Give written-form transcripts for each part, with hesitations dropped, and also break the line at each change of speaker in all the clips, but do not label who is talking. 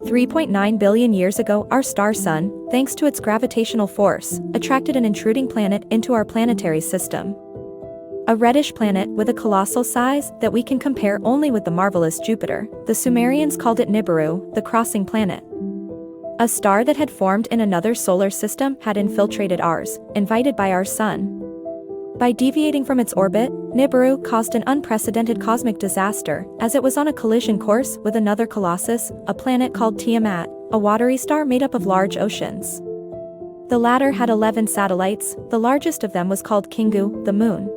3.9 billion years ago, our star Sun, thanks to its gravitational force, attracted an intruding planet into our planetary system. A reddish planet with a colossal size that we can compare only with the marvelous Jupiter. The Sumerians called it Nibiru, the crossing planet. A star that had formed in another solar system had infiltrated ours, invited by our Sun. By deviating from its orbit, Nibiru caused an unprecedented cosmic disaster, as it was on a collision course with another colossus, a planet called Tiamat, a watery star made up of large oceans. The latter had 11 satellites, the largest of them was called Kingu, the moon.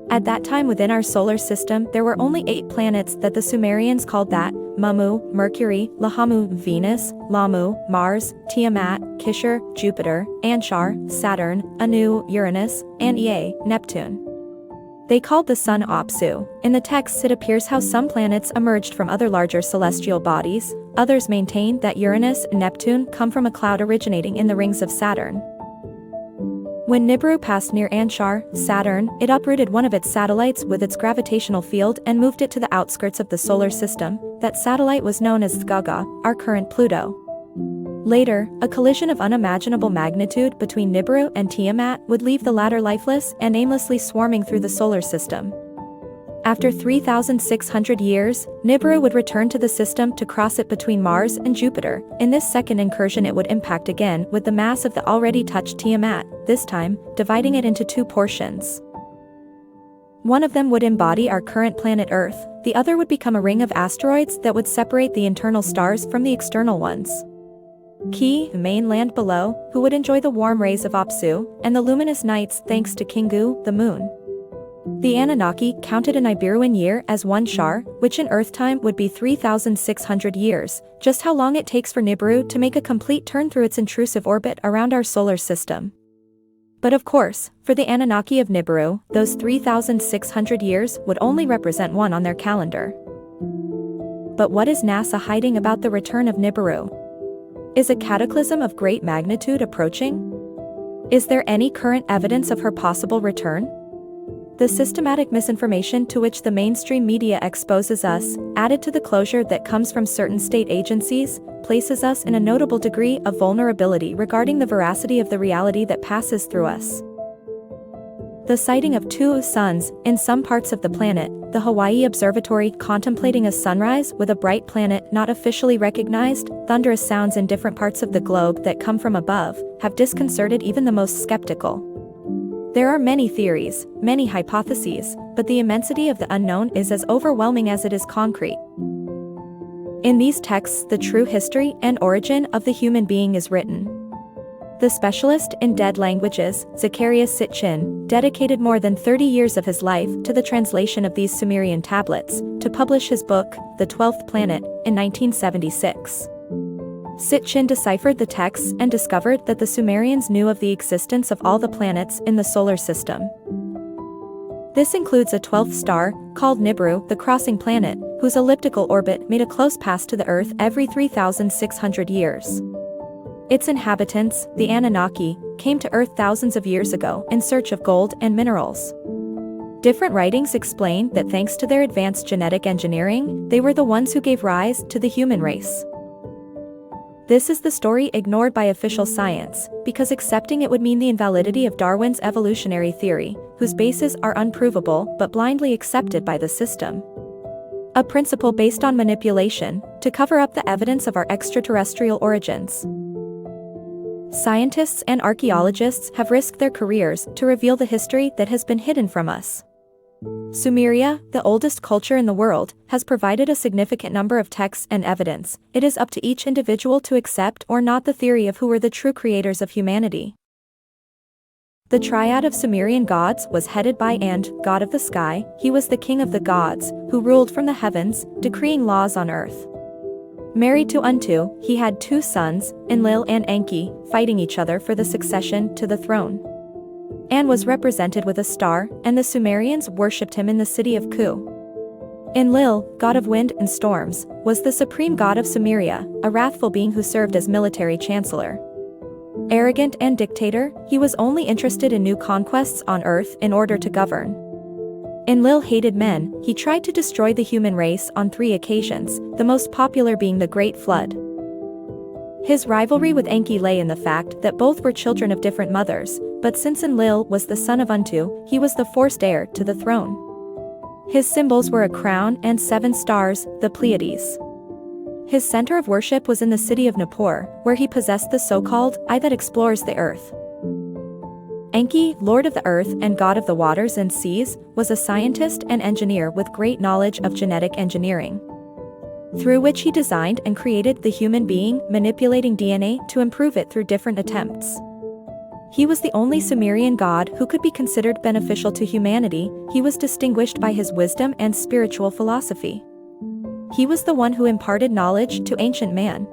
At that time within our solar system there were only 8 planets that the Sumerians called that: Mummu, Mercury, Lahamu, Venus, Lammu, Mars, Tiamat, Kishar, Jupiter, Anshar, Saturn, Anu, Uranus, and Ea, Neptune. They called the Sun Apsu. In the texts it appears how some planets emerged from other larger celestial bodies, others maintain that Uranus and Neptune come from a cloud originating in the rings of Saturn. When Nibiru passed near Anshar, Saturn, it uprooted one of its satellites with its gravitational field and moved it to the outskirts of the solar system. That satellite was known as Thgaga, our current Pluto. Later, a collision of unimaginable magnitude between Nibiru and Tiamat would leave the latter lifeless and aimlessly swarming through the solar system. After 3,600 years, Nibiru would return to the system to cross it between Mars and Jupiter. In this second incursion it would impact again with the mass of the already touched Tiamat, this time, dividing it into 2 portions. One of them would embody our current planet Earth, the other would become a ring of asteroids that would separate the internal stars from the external ones. Ki, the main land below, who would enjoy the warm rays of Apsu, and the luminous nights thanks to Kingu, the moon. The Anunnaki counted a Nibiruan year as 1 Shar, which in Earth time would be 3,600 years, just how long it takes for Nibiru to make a complete turn through its intrusive orbit around our solar system. But of course, for the Anunnaki of Nibiru, those 3,600 years would only represent 1 on their calendar. But what is NASA hiding about the return of Nibiru? Is a cataclysm of great magnitude approaching? Is there any current evidence of her possible return? The systematic misinformation to which the mainstream media exposes us, added to the closure that comes from certain state agencies, places us in a notable degree of vulnerability regarding the veracity of the reality that passes through us. The sighting of 2 suns in some parts of the planet, the Hawaii Observatory contemplating a sunrise with a bright planet not officially recognized, thunderous sounds in different parts of the globe that come from above, have disconcerted even the most skeptical. There are many theories, many hypotheses, but the immensity of the unknown is as overwhelming as it is concrete. In these texts the true history and origin of the human being is written. The specialist in dead languages, Zacharias Sitchin, dedicated more than 30 years of his life to the translation of these Sumerian tablets, to publish his book, The 12th Planet, in 1976. Sitchin deciphered the texts and discovered that the Sumerians knew of the existence of all the planets in the solar system. This includes a 12th star, called Nibiru, the crossing planet, whose elliptical orbit made a close pass to the Earth every 3,600 years. Its inhabitants, the Anunnaki, came to Earth thousands of years ago in search of gold and minerals. Different writings explain that thanks to their advanced genetic engineering, they were the ones who gave rise to the human race. This is the story ignored by official science, because accepting it would mean the invalidity of Darwin's evolutionary theory, whose bases are unprovable but blindly accepted by the system. A principle based on manipulation, to cover up the evidence of our extraterrestrial origins. Scientists and archaeologists have risked their careers to reveal the history that has been hidden from us. Sumeria, the oldest culture in the world, has provided a significant number of texts and evidence. It is up to each individual to accept or not the theory of who were the true creators of humanity. The triad of Sumerian gods was headed by And, god of the sky. He was the king of the gods, who ruled from the heavens, decreeing laws on earth. Married to Untu, he had 2 sons, Enlil and Enki, fighting each other for the succession to the throne. An was represented with a star, and the Sumerians worshipped him in the city of Ku. Enlil, god of wind and storms, was the supreme god of Sumeria, a wrathful being who served as military chancellor. Arrogant and dictator, he was only interested in new conquests on earth in order to govern. Enlil hated men. He tried to destroy the human race on 3 occasions, the most popular being the Great Flood. His rivalry with Enki lay in the fact that both were children of different mothers, but since Enlil was the son of Untu, he was the forced heir to the throne. His symbols were a crown and 7 stars, the Pleiades. His center of worship was in the city of Nippur, where he possessed the so-called eye that explores the earth. Enki, lord of the earth and god of the waters and seas, was a scientist and engineer with great knowledge of genetic engineering, through which he designed and created the human being, manipulating DNA to improve it through different attempts. He was the only Sumerian god who could be considered beneficial to humanity. He was distinguished by his wisdom and spiritual philosophy. He was the one who imparted knowledge to ancient man.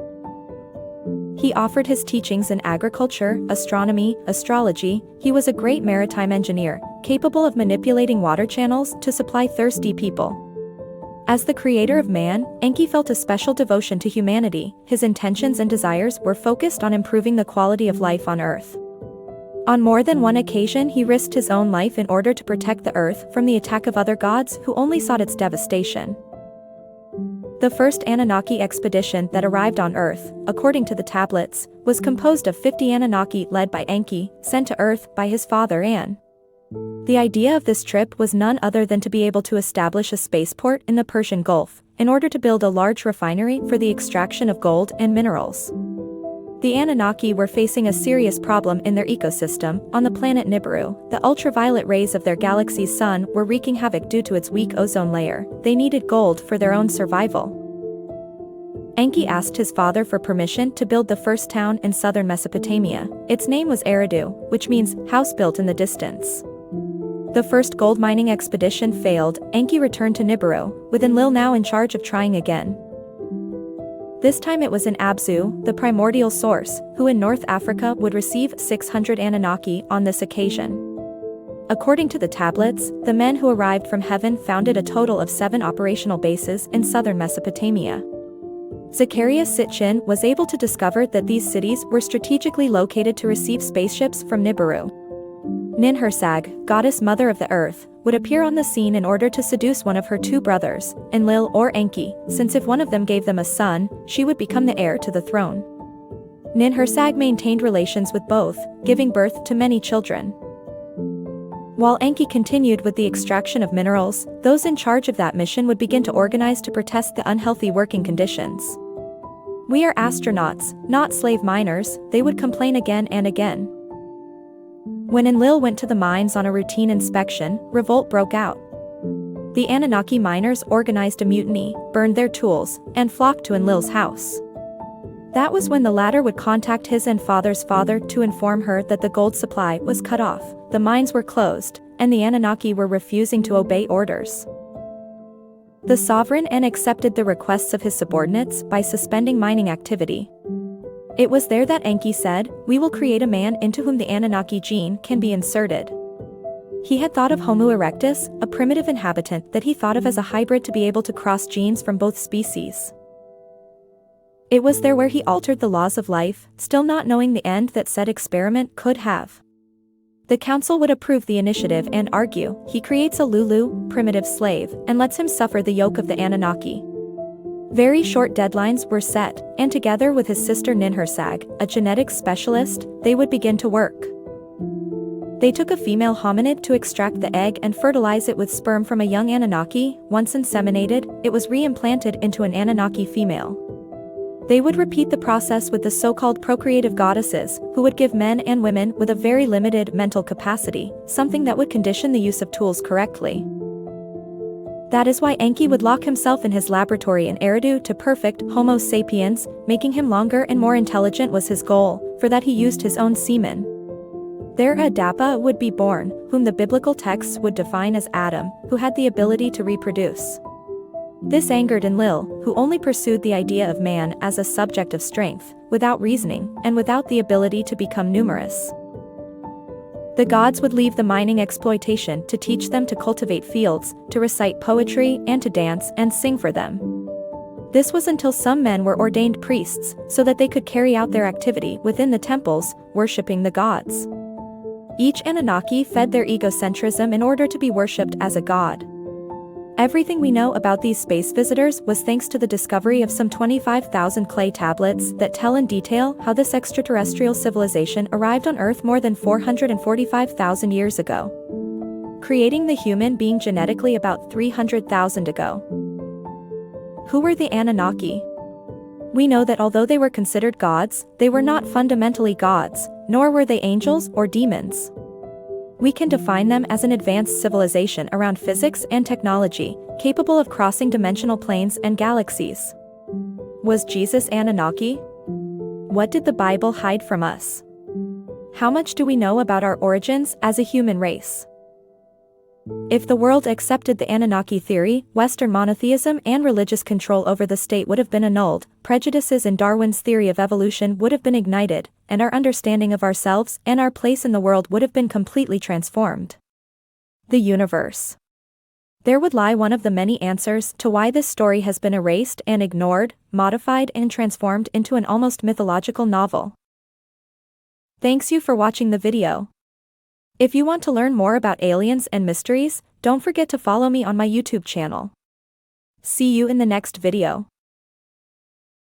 He offered his teachings in agriculture, astronomy, astrology. He was a great maritime engineer, capable of manipulating water channels to supply thirsty people. As the creator of man, Enki felt a special devotion to humanity. His intentions and desires were focused on improving the quality of life on Earth. On more than one occasion, he risked his own life in order to protect the Earth from the attack of other gods who only sought its devastation. The first Anunnaki expedition that arrived on Earth, according to the tablets, was composed of 50 Anunnaki led by Enki, sent to Earth by his father An. The idea of this trip was none other than to be able to establish a spaceport in the Persian Gulf, in order to build a large refinery for the extraction of gold and minerals. The Anunnaki were facing a serious problem in their ecosystem. On the planet Nibiru, the ultraviolet rays of their galaxy's sun were wreaking havoc due to its weak ozone layer. They needed gold for their own survival. Enki asked his father for permission to build the first town in southern Mesopotamia. Its name was Eridu, which means house built in the distance. The first gold mining expedition failed. Enki returned to Nibiru, with Enlil now in charge of trying again. This time it was in Abzu, the primordial source, who in North Africa would receive 600 Anunnaki on this occasion. According to the tablets, the men who arrived from heaven founded a total of 7 operational bases in southern Mesopotamia. Zacharias Sitchin was able to discover that these cities were strategically located to receive spaceships from Nibiru. Ninhursag, goddess mother of the earth, would appear on the scene in order to seduce one of her 2 brothers, Enlil or Enki, since if one of them gave them a son, she would become the heir to the throne. Ninhursag maintained relations with both, giving birth to many children. While Enki continued with the extraction of minerals, those in charge of that mission would begin to organize to protest the unhealthy working conditions. "We are astronauts, not slave miners," they would complain again and again. When Enlil went to the mines on a routine inspection, revolt broke out. The Anunnaki miners organized a mutiny, burned their tools, and flocked to Enlil's house. That was when the latter would contact his and father's father to inform her that the gold supply was cut off, the mines were closed, and the Anunnaki were refusing to obey orders. The sovereign An accepted the requests of his subordinates by suspending mining activity. It was there that Enki said, "We will create a man into whom the Anunnaki gene can be inserted." He had thought of Homo erectus, a primitive inhabitant that he thought of as a hybrid to be able to cross genes from both species. It was there where he altered the laws of life, still not knowing the end that said experiment could have. The council would approve the initiative and argue. He creates a Lulu, primitive slave, and lets him suffer the yoke of the Anunnaki. Very short deadlines were set, and together with his sister Ninhursag, a genetics specialist, they would begin to work. They took a female hominid to extract the egg and fertilize it with sperm from a young Anunnaki. Once inseminated, it was re-implanted into an Anunnaki female. They would repeat the process with the so-called procreative goddesses, who would give men and women with a very limited mental capacity, something that would condition the use of tools correctly. That is why Enki would lock himself in his laboratory in Eridu to perfect Homo sapiens, making him longer and more intelligent was his goal. For that he used his own semen. There Adapa would be born, whom the biblical texts would define as Adam, who had the ability to reproduce. This angered Enlil, who only pursued the idea of man as a subject of strength, without reasoning, and without the ability to become numerous. The gods would leave the mining exploitation to teach them to cultivate fields, to recite poetry, and to dance and sing for them. This was until some men were ordained priests, so that they could carry out their activity within the temples, worshipping the gods. Each Anunnaki fed their egocentrism in order to be worshipped as a god. Everything we know about these space visitors was thanks to the discovery of some 25,000 clay tablets that tell in detail how this extraterrestrial civilization arrived on Earth more than 445,000 years ago, creating the human being genetically about 300,000 ago. Who were the Anunnaki? We know that although they were considered gods, they were not fundamentally gods, nor were they angels or demons. We can define them as an advanced civilization around physics and technology, capable of crossing dimensional planes and galaxies. Was Jesus Anunnaki? What did the Bible hide from us? How much do we know about our origins as a human race? If the world accepted the Anunnaki theory, Western monotheism and religious control over the state would have been annulled, prejudices in Darwin's theory of evolution would have been ignited, and our understanding of ourselves and our place in the world would have been completely transformed. The universe. There would lie one of the many answers to why this story has been erased and ignored, modified and transformed into an almost mythological novel. Thanks you for watching the video. If you want to learn more about aliens and mysteries, don't forget to follow me on my YouTube channel. See you in the next video.